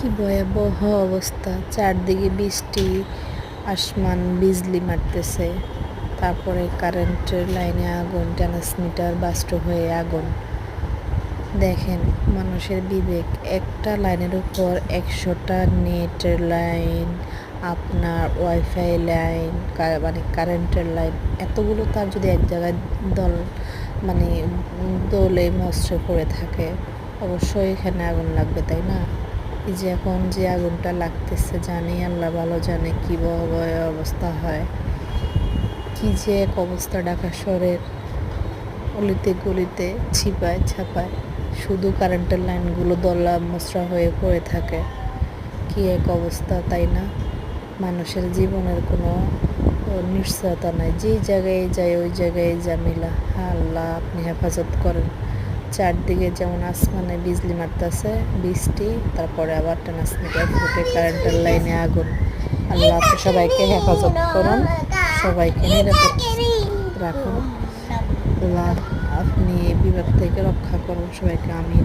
কি ভয়াবহ অবস্থা, চারদিকে বৃষ্টি, আসমান বিজলি মারতেছে, তারপরে কারেন্টের লাইনে আগুন, ট্রান্সমিটার বাস্ট হয়ে আগুন। দেখেন মানুষের বিবেক, একটা লাইনের উপর 100টা নেটের লাইন, আপনার ওয়াইফাই লাইন, মানে কারেন্টের লাইন, এতগুলো তার যদি এক জায়গায় দল মানে দোলে মস্ত্রে পড়ে থাকে, অবশ্যই এখানে আগুন লাগবে, তাই না? এই যে এখন যে আগুনটা লাগতেছে, জানি আল্লাহ ভালো জানে কি ভয়াবহ অবস্থা হয়, কি যে এক অবস্থা ঢাকা শহরের অলিতে গলিতে, ছিপায় ছাপায় শুধু কারেন্টের লাইনগুলো দলা মসরা হয়ে পড়ে থাকে। কি এক অবস্থা, তাই না? মানুষের জীবনের কোনো নিশ্চয়তা নাই, যেই জায়গায় যায় ওই জায়গায় ঝামেলা। আল্লাহ আপনি হেফাজত করেন। চারদিকে যেমন আসমানে বিজলি মারতেছে, বৃষ্টি, তারপরে আবার ট্রান্সমিটার ফুটে, কারেন্টের লাইনে আগুন। আল্লাহ আপনি সবাইকে হেফাজত করুন, সবাইকে নিরাপদ রাখুন। আল্লাহ আপনি এই বিপদ থেকে রক্ষা করুন সবাইকে, আমিন।